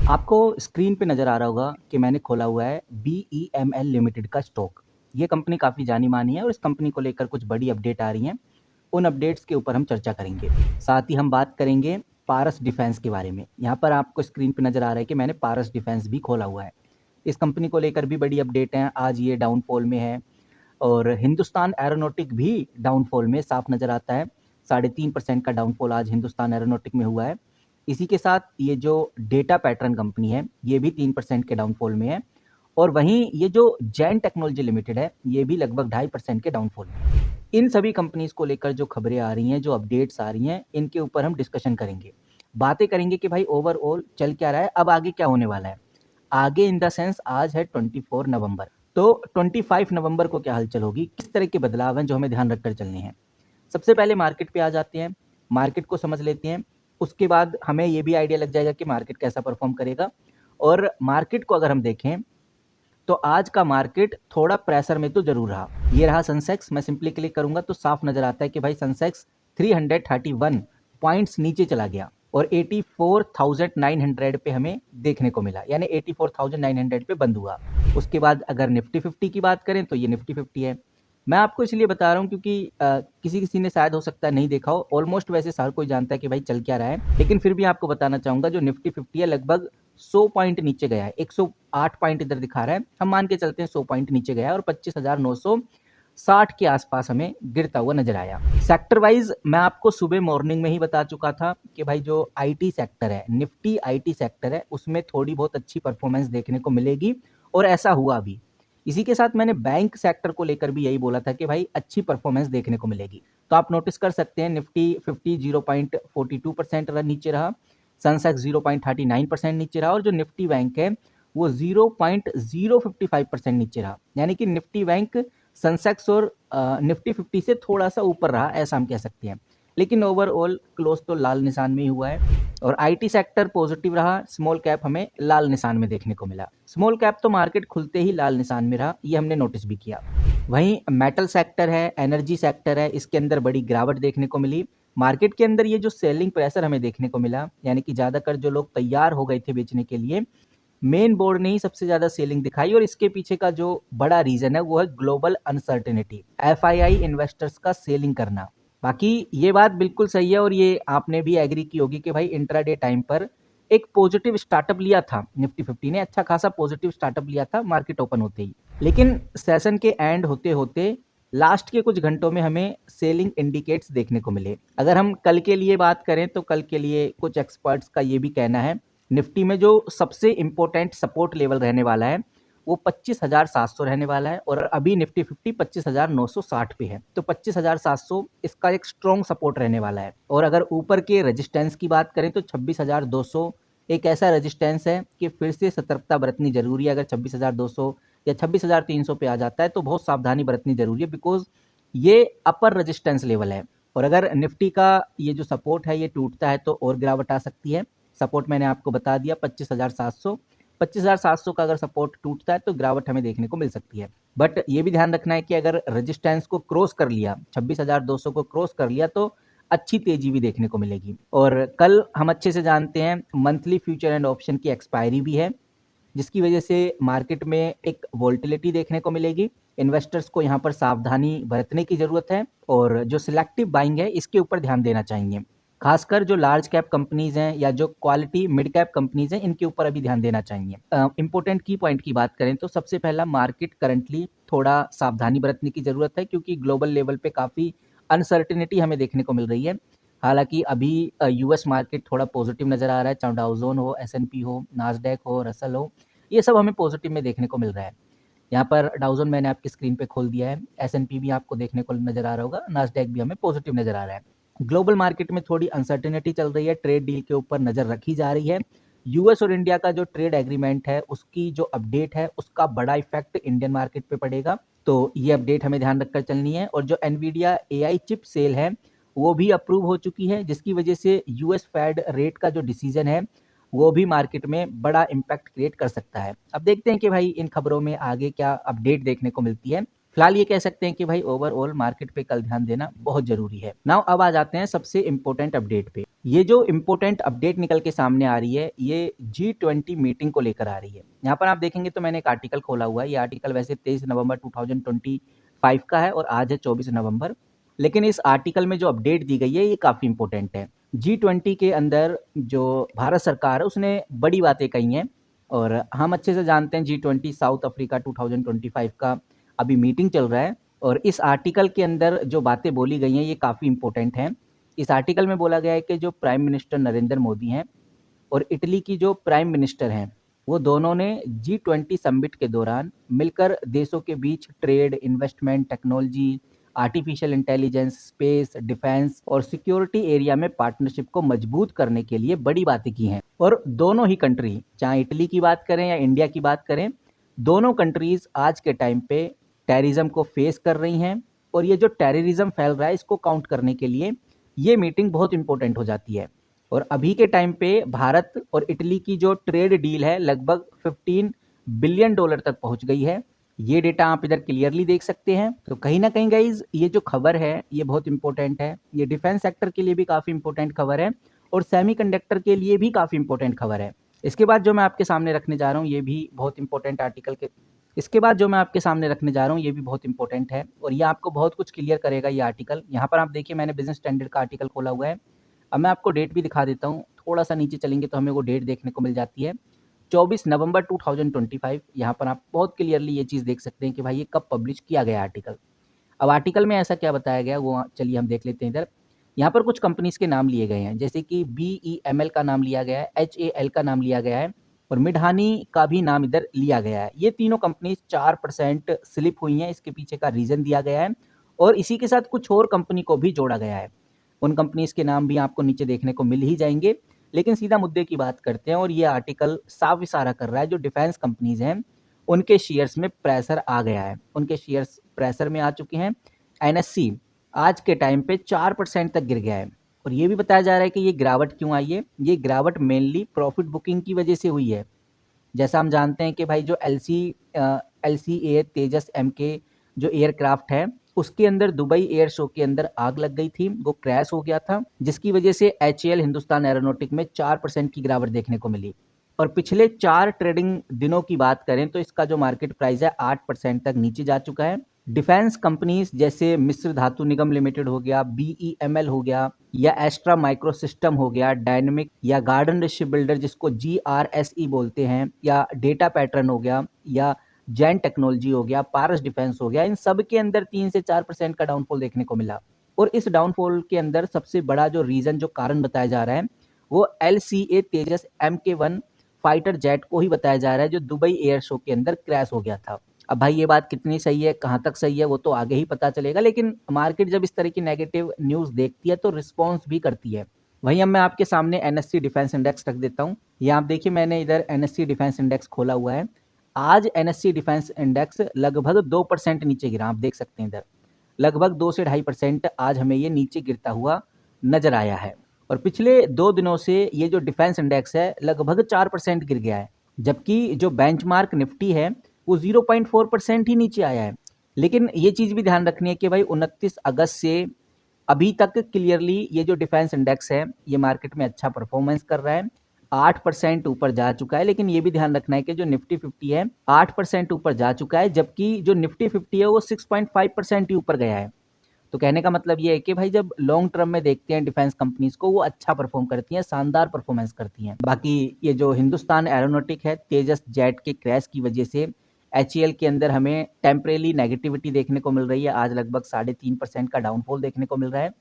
आपको स्क्रीन पे नज़र आ रहा होगा कि मैंने खोला हुआ है BEML लिमिटेड का स्टॉक। ये कंपनी काफ़ी जानी-मानी है और इस कंपनी को लेकर कुछ बड़ी अपडेट आ रही हैं। उन अपडेट्स के ऊपर हम चर्चा करेंगे। साथ ही हम बात करेंगे पारस डिफेंस के बारे में। यहाँ पर आपको स्क्रीन पे नज़र आ रहा है कि मैंने पारस डिफेंस भी खोला हुआ है। इस कंपनी को लेकर भी बड़ी अपडेट हैं। आज ये डाउनफॉल में है और हिंदुस्तान एरोनॉटिक भी डाउनफॉल में साफ नज़र आता है। 3.5% का डाउनफॉल आज हिंदुस्तान एरोनॉटिक में हुआ है। इसी के साथ ये जो डेटा पैटर्न कंपनी है, ये भी 3% के डाउनफॉल में है और वहीं ये जो जैन टेक्नोलॉजी लिमिटेड है, ये भी लगभग 2.5% के डाउनफॉल में है। इन सभी कंपनीज़ को लेकर जो खबरें आ रही हैं, जो अपडेट्स आ रही हैं, इनके ऊपर हम डिस्कशन करेंगे। बातें करेंगे कि भाई ओवरऑल चल क्या रहा है, अब आगे क्या होने वाला है। आगे इन द सेंस आज है 24 नवंबर, तो 25 नवंबर को क्या हलचल होगी, किस तरह के बदलाव हैं जो हमें ध्यान रखकर चलने हैं। सबसे पहले मार्केट पे आ जाते हैं, मार्केट को समझ लेते हैं। उसके बाद हमें ये भी आइडिया लग जाएगा कि मार्केट कैसा परफॉर्म करेगा। और मार्केट को अगर हम देखें तो आज का मार्केट थोड़ा प्रेशर में तो जरूर रहा। ये रहा सेंसेक्स, मैं सिंपली क्लिक करूंगा तो साफ नजर आता है कि भाई सेंसेक्स 331 पॉइंट्स नीचे चला गया और 84,900 पे हमें देखने को मिला, यानी 84,900 पे बंद हुआ। उसके बाद अगर निफ्टी 50 की बात करें तो ये निफ्टी 50 है। मैं आपको इसलिए बता रहा हूँ क्योंकि किसी किसी ने शायद हो सकता है नहीं देखा हो, ऑलमोस्ट वैसे हर कोई जानता है कि भाई चल क्या रहा है, लेकिन फिर भी आपको बताना चाहूंगा जो निफ्टी 50 है लगभग 100 पॉइंट नीचे गया है। 108 पॉइंट इधर दिखा रहा है, हम मान के चलते हैं 100 पॉइंट नीचे गया है और 25,960 के आसपास हमें गिरता हुआ नजर आया। सेक्टर वाइज मैं आपको सुबह मॉर्निंग में ही बता चुका था कि भाई जो आईटी सेक्टर है, निफ्टी आईटी सेक्टर है, उसमें थोड़ी बहुत अच्छी परफॉर्मेंस देखने को मिलेगी और ऐसा हुआ भी। इसी के साथ मैंने बैंक सेक्टर को लेकर भी यही बोला था कि भाई अच्छी परफॉर्मेंस देखने को मिलेगी। तो आप नोटिस कर सकते हैं निफ्टी 50 0.42% नीचे रहा, सेंसेक्स 0.39% नीचे रहा और जो निफ्टी बैंक है वो 0.055% नीचे रहा। यानी कि निफ्टी बैंक सेंसेक्स और निफ्टी 50 से थोड़ा सा ऊपर रहा, ऐसा हम कह सकते हैं। लेकिन ओवरऑल क्लोज तो लाल निशान में ही हुआ है और आईटी सेक्टर पॉजिटिव रहा, स्मॉल कैप हमें लाल निशान में देखने को मिला। स्मॉल कैप तो मार्केट खुलते ही लाल निशान में रहा, ये हमने नोटिस भी किया। वहीं मेटल सेक्टर है, एनर्जी सेक्टर है, इसके अंदर बड़ी गिरावट देखने को मिली। मार्केट के अंदर ये जो सेलिंग प्रेशर हमें देखने को मिला, यानी कि ज़्यादातर जो लोग तैयार हो गए थे बेचने के लिए, मेन बोर्ड ने ही सबसे ज़्यादा सेलिंग दिखाई और इसके पीछे का जो बड़ा रीज़न है वो है ग्लोबल अनसर्टेनिटी, एफआईआई इन्वेस्टर्स का सेलिंग करना। बाकी ये बात बिल्कुल सही है और ये आपने भी एग्री की होगी कि भाई इंट्राडे टाइम पर एक पॉजिटिव स्टार्टअप लिया था निफ्टी 50 ने, अच्छा खासा पॉजिटिव स्टार्टअप लिया था मार्केट ओपन होते ही। लेकिन सेशन के एंड होते होते लास्ट के कुछ घंटों में हमें सेलिंग इंडिकेट्स देखने को मिले। अगर हम कल के लिए बात करें तो कल के लिए कुछ एक्सपर्ट्स का ये भी कहना है निफ्टी में जो सबसे इंपॉर्टेंट सपोर्ट लेवल रहने वाला है वो 25,700 रहने वाला है और अभी निफ्टी 50 25,960 पे है, तो 25,700 इसका एक स्ट्रॉन्ग सपोर्ट रहने वाला है। और अगर ऊपर के रेजिस्टेंस की बात करें तो 26,200 एक ऐसा रेजिस्टेंस है कि फिर से सतर्कता बरतनी जरूरी है। अगर 26,200 या 26,300 पे आ जाता है तो बहुत सावधानी बरतनी जरूरी है, बिकॉज ये अपर रेजिस्टेंस लेवल है और अगर निफ्टी का ये जो सपोर्ट है ये टूटता है तो और गिरावट आ सकती है। सपोर्ट मैंने आपको बता दिया 25,700, 25,700 का अगर सपोर्ट टूटता है तो गिरावट हमें देखने को मिल सकती है। बट ये भी ध्यान रखना है कि अगर रेजिस्टेंस को क्रॉस कर लिया, 26,200 को क्रॉस कर लिया तो अच्छी तेजी भी देखने को मिलेगी। और कल हम अच्छे से जानते हैं मंथली फ्यूचर एंड ऑप्शन की एक्सपायरी भी है, जिसकी वजह से मार्केट में एक वोल्टिलिटी देखने को मिलेगी। इन्वेस्टर्स को यहाँ पर सावधानी बरतने की जरूरत है और जो सिलेक्टिव बाइंग है इसके ऊपर ध्यान देना चाहिए। खासकर जो लार्ज कैप कंपनीज हैं या जो क्वालिटी मिड कैप कंपनीज हैं इनके ऊपर अभी ध्यान देना चाहिए। इंपॉर्टेंट की पॉइंट की बात करें तो सबसे पहला मार्केट करंटली थोड़ा सावधानी बरतने की जरूरत है क्योंकि ग्लोबल लेवल पे काफ़ी अनसर्टिनिटी हमें देखने को मिल रही है। हालांकि अभी यूएस मार्केट थोड़ा पॉजिटिव नज़र आ रहा है, चाहे डाउ जोन हो, एसएनपी हो, नास्डैक हो, रसल हो, ये सब हमें पॉजिटिव में देखने को मिल रहा है। यहाँ पर डाउ जोन मैंने आपकी स्क्रीन पे खोल दिया है, एसएनपी भी आपको देखने को नज़र आ रहा होगा, नास्डैक भी हमें पॉजिटिव नज़र आ रहा है। ग्लोबल मार्केट में थोड़ी अनसर्टेनिटी चल रही है, ट्रेड डील के ऊपर नज़र रखी जा रही है। यूएस और इंडिया का जो ट्रेड एग्रीमेंट है उसकी जो अपडेट है उसका बड़ा इफेक्ट इंडियन मार्केट पे पड़ेगा, तो ये अपडेट हमें ध्यान रखकर चलनी है। और जो एनवीडिया एआई चिप सेल है वो भी अप्रूव हो चुकी है, जिसकी वजह से यूएस फेड रेट का जो डिसीजन है वो भी मार्केट में बड़ा इम्पैक्ट क्रिएट कर सकता है। अब देखते हैं कि भाई इन खबरों में आगे क्या अपडेट देखने को मिलती है। फिलहाल ये कह सकते हैं कि भाई ओवरऑल मार्केट पे कल ध्यान देना बहुत जरूरी है। नाउ अब आ जाते हैं सबसे इंपॉर्टेंट अपडेट पे। ये जो इम्पोर्टेंट अपडेट निकल के सामने आ रही है, ये G20 मीटिंग को लेकर आ रही है। यहाँ पर आप देखेंगे तो मैंने एक आर्टिकल खोला हुआ है। ये आर्टिकल वैसे 23 नवंबर 2025 का है और आज है 24 नवंबर। लेकिन इस आर्टिकल में जो अपडेट दी गई है, ये काफ़ी इम्पोर्टेंट है। G20 के अंदर जो भारत सरकार है, उसने बड़ी बातें कही हैं और हम अच्छे से जानते हैं G20 साउथ अफ्रीका 2025 का अभी मीटिंग चल रहा है और इस आर्टिकल के अंदर जो बातें बोली गई हैं, ये काफ़ी इम्पोर्टेंट हैं। इस आर्टिकल में बोला गया है कि जो प्राइम मिनिस्टर नरेंद्र मोदी हैं और इटली की जो प्राइम मिनिस्टर हैं, वो दोनों ने G20 समिट के दौरान मिलकर देशों के बीच trade, investment, technology, artificial intelligence, space, defence और सिक्योरिटी एरिया में पार्टनरशिप को मजबूत करने के लिए बड़ी बातें की हैं। और दोनों ही कंट्री, चाहे इटली की बात करें या इंडिया की बात करें, दोनों कंट्रीज आज के टाइम पे टेररिज्म को फेस कर रही हैं और ये जो टेररिज्म फैल रहा है, इसको काउंट करने के लिए ये मीटिंग बहुत इंपॉर्टेंट हो जाती है। और अभी के टाइम पे भारत और इटली की जो ट्रेड डील है, लगभग 15 बिलियन डॉलर तक पहुंच गई है। ये डेटा आप इधर क्लियरली देख सकते हैं। तो कहीं ना कहीं गाइज, ये जो खबर है, ये बहुत इंपॉर्टेंट है। ये डिफेंस सेक्टर के लिए भी काफ़ी इंपॉर्टेंट खबर है और सेमीकंडक्टर के लिए भी काफ़ी इंपॉर्टेंट खबर है। इसके बाद जो मैं आपके सामने रखने जा रहा हूँ, ये भी बहुत इंपॉर्टेंट आर्टिकल के इसके बाद जो मैं आपके सामने रखने जा रहा हूँ, ये भी बहुत इंपॉर्टेंट है और ये आपको बहुत कुछ क्लियर करेगा ये आर्टिकल। यहाँ पर आप देखिए, मैंने बिजनेस स्टैंडर्ड का आर्टिकल खोला हुआ है। अब मैं आपको डेट भी दिखा देता हूँ। थोड़ा सा नीचे चलेंगे तो हमें वो डेट देखने को मिल जाती है, 24 नवंबर 2025। यहाँ पर आप बहुत क्लियरली ये चीज़ देख सकते हैं कि भाई ये कब पब्लिश किया गया आर्टिकल। अब आर्टिकल में ऐसा क्या बताया गया, वो चलिए हम देख लेते हैं इधर। यहाँ पर कुछ कंपनीज़ के नाम लिए गए हैं, जैसे कि BEML का नाम लिया गया है, HAL का नाम लिया गया है और मिडहानी का भी नाम इधर लिया गया है। ये तीनों कंपनीज़ 4% स्लिप हुई हैं, इसके पीछे का रीज़न दिया गया है और इसी के साथ कुछ और कंपनी को भी जोड़ा गया है। उन कंपनीज़ के नाम भी आपको नीचे देखने को मिल ही जाएंगे। लेकिन सीधा मुद्दे की बात करते हैं और ये आर्टिकल साफ इशारा कर रहा है, जो डिफेंस कंपनीज़ हैं, उनके शेयर्स में प्रेशर आ गया है। उनके शेयर्स प्रेशर में आ चुके हैं। NSE आज के टाइम पे 4% तक गिर गया है और ये भी बताया जा रहा है कि ये गिरावट क्यों आई है। ये गिरावट मेनली प्रॉफिट बुकिंग की वजह से हुई है। जैसा हम जानते हैं कि भाई जो LCA तेजस MK जो एयरक्राफ्ट है, उसके अंदर दुबई एयर शो के अंदर आग लग गई थी, वो क्रैश हो गया था, जिसकी वजह से HAL हिंदुस्तान एरोनॉटिक में 4% की गिरावट देखने को मिली। और पिछले 4 ट्रेडिंग दिनों की बात करें तो इसका जो मार्केट प्राइस है 8% तक नीचे जा चुका है। डिफेंस कंपनीज जैसे मिस्र धातु निगम लिमिटेड हो गया, BEML हो गया या एस्ट्रा माइक्रो सिस्टम हो गया, डायनेमिक या गार्डन शिप बिल्डर जिसको GRSE बोलते हैं, या डेटा पैटर्न हो गया, या जैन टेक्नोलॉजी हो गया, पारस डिफेंस हो गया, इन सब के अंदर 3 से 4% का डाउनफॉल देखने को मिला। और इस डाउनफॉल के अंदर सबसे बड़ा जो रीजन, जो कारण बताया जा रहा है, वो LCA तेजस MK1 फाइटर जेट को ही बताया जा रहा है, जो दुबई एयर शो के अंदर क्रैश हो गया था। अब भाई ये बात कितनी सही है, कहाँ तक सही है, वो तो आगे ही पता चलेगा। लेकिन मार्केट जब इस तरह की नेगेटिव न्यूज़ देखती है तो रिस्पॉन्स भी करती है। वहीं अब मैं आपके सामने NSE डिफेंस इंडेक्स रख देता हूँ। ये आप देखिए, मैंने इधर NSE डिफेंस इंडेक्स खोला हुआ है। आज NSE डिफेंस इंडेक्स लगभग 2% नीचे गिरा, आप देख सकते हैं इधर। लगभग 2 से 2.5% आज हमें ये नीचे गिरता हुआ नजर आया है। और पिछले 2 दिनों से ये जो डिफेंस इंडेक्स है, लगभग 4% गिर गया है, जबकि जो बेंचमार्क निफ्टी है, वो 0.4% ही नीचे आया है। लेकिन ये चीज़ भी ध्यान रखनी है कि भाई 29 अगस्त से अभी तक क्लियरली ये जो डिफेंस इंडेक्स है, ये मार्केट में अच्छा परफॉर्मेंस कर रहा है, 8% ऊपर जा चुका है। लेकिन ये भी ध्यान रखना है कि जो निफ्टी 50 है, 8% ऊपर जा चुका है, जबकि जो निफ्टी 50 है वो 6.5% ही ऊपर गया है। तो कहने का मतलब ये है कि भाई जब लॉन्ग टर्म में देखते हैं डिफेंस कंपनीज को, वो अच्छा परफॉर्म करती हैं, शानदार परफॉर्मेंस करती हैं। बाकी ये जो हिंदुस्तान एरोनॉटिक है, तेजस जेट के क्रैश की वजह से HAL के अंदर हमें टेम्परेली नेगेटिविटी देखने को मिल रही है। आज लगभग 3.5% का डाउनफॉल देखने को मिल रहा है।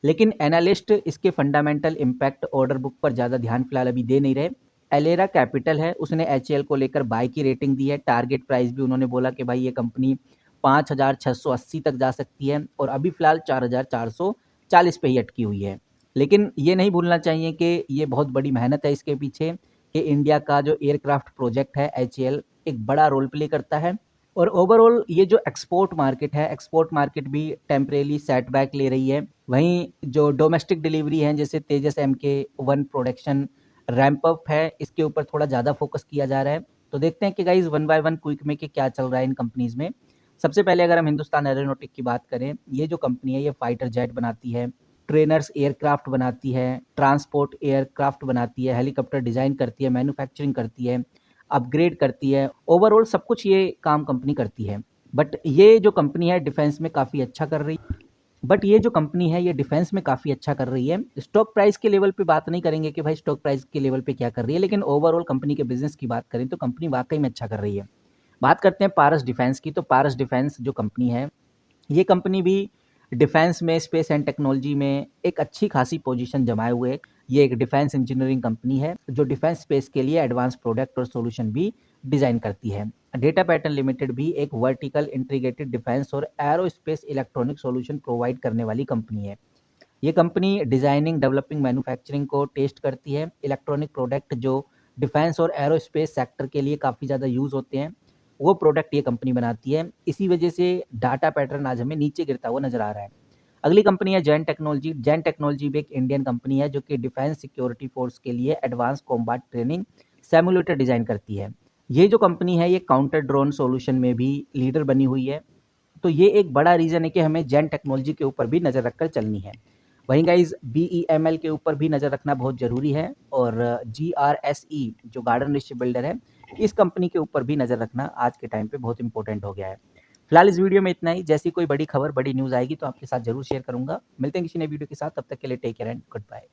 लेकिन एनालिस्ट इसके फंडामेंटल इम्पैक्ट ऑर्डर बुक पर ज़्यादा ध्यान फिलहाल अभी दे नहीं रहे। एलेरा कैपिटल है, उसने HAL को लेकर बाय की रेटिंग दी है। टारगेट प्राइस भी उन्होंने बोला कि भाई ये कंपनी 5,680 तक जा सकती है और अभी फिलहाल 4,440 पे ही अटकी हुई है। लेकिन ये नहीं भूलना चाहिए कि ये बहुत बड़ी मेहनत है इसके पीछे, कि इंडिया का जो एयरक्राफ्ट प्रोजेक्ट है, HAL एक बड़ा रोल प्ले करता है। और ओवरऑल ये जो एक्सपोर्ट मार्केट है, एक्सपोर्ट मार्केट भी टेम्परेली सेटबैक ले रही है। वहीं जो डोमेस्टिक डिलीवरी है, जैसे तेजस MK1 प्रोडक्शन रैंप अप है, इसके ऊपर थोड़ा ज़्यादा फोकस किया जा रहा है। तो देखते हैं कि guys one by one quick में कि क्या चल रहा है इन कंपनीज में। सबसे पहले अगर हम हिंदुस्तान एरोनॉटिक की बात करें, ये जो कंपनी है ये फाइटर जेट बनाती है, ट्रेनर्स एयरक्राफ्ट बनाती है, ट्रांसपोर्ट एयरक्राफ्ट बनाती है, हेलीकॉप्टर डिज़ाइन करती है, मैन्युफैक्चरिंग करती है, अपग्रेड करती है, ओवरऑल सब कुछ ये काम कंपनी करती है। बट ये जो कंपनी है डिफेंस में काफ़ी अच्छा कर रही बट ये जो कंपनी है ये डिफेंस में काफ़ी अच्छा कर रही है। स्टॉक प्राइस के लेवल पे बात नहीं करेंगे कि भाई स्टॉक प्राइस के लेवल पे क्या कर रही है, लेकिन ओवरऑल कंपनी के बिजनेस की बात करें तो कंपनी वाकई में अच्छा कर रही है। बात करते हैं पारस डिफेंस की, तो पारस डिफेंस जो कंपनी है, ये कंपनी भी डिफेंस में, स्पेस एंड टेक्नोलॉजी में एक अच्छी खासी पोजीशन जमाए हुए है। ये एक डिफेंस इंजीनियरिंग कंपनी है जो डिफेंस स्पेस के लिए एडवांस प्रोडक्ट और सॉल्यूशन भी डिज़ाइन करती है। डेटा पैटर्न लिमिटेड भी एक वर्टिकल इंटीग्रेटेड डिफेंस और एरोस्पेस इलेक्ट्रॉनिक सॉल्यूशन प्रोवाइड करने वाली कंपनी है। ये कंपनी डिज़ाइनिंग, डेवलपिंग, मैन्युफैक्चरिंग को टेस्ट करती है। इलेक्ट्रॉनिक प्रोडक्ट जो डिफेंस और एरोस्पेस सेक्टर के लिए काफ़ी ज़्यादा यूज़ होते हैं, वो प्रोडक्ट ये कंपनी बनाती है। इसी वजह से डाटा पैटर्न आज हमें नीचे गिरता हुआ नज़र आ रहा है। अगली कंपनी है जैन टेक्नोलॉजी। जैन टेक्नोलॉजी भी एक इंडियन कंपनी है जो कि डिफेंस सिक्योरिटी फोर्स के लिए advance combat training simulator design करती है। ये जो कंपनी है ये काउंटर ड्रोन सॉल्यूशन में भी लीडर बनी हुई है। तो ये एक बड़ा रीज़न है कि हमें जैन टेक्नोलॉजी के ऊपर भी नज़र रखकर चलनी है। वहीं गाइज़ BEML के ऊपर भी नज़र रखना बहुत ज़रूरी है, और GRSE जो गार्डन रिच बिल्डर है, इस कंपनी के ऊपर भी नज़र रखना आज के टाइम पे बहुत इंपॉर्टेंट हो गया है। फिलहाल इस वीडियो में इतना ही। जैसी कोई बड़ी खबर, बड़ी न्यूज़ आएगी तो आपके साथ ज़रूर शेयर करूँगा। मिलते हैं किसी नए वीडियो के साथ, तब तक के लिए take care and good bye.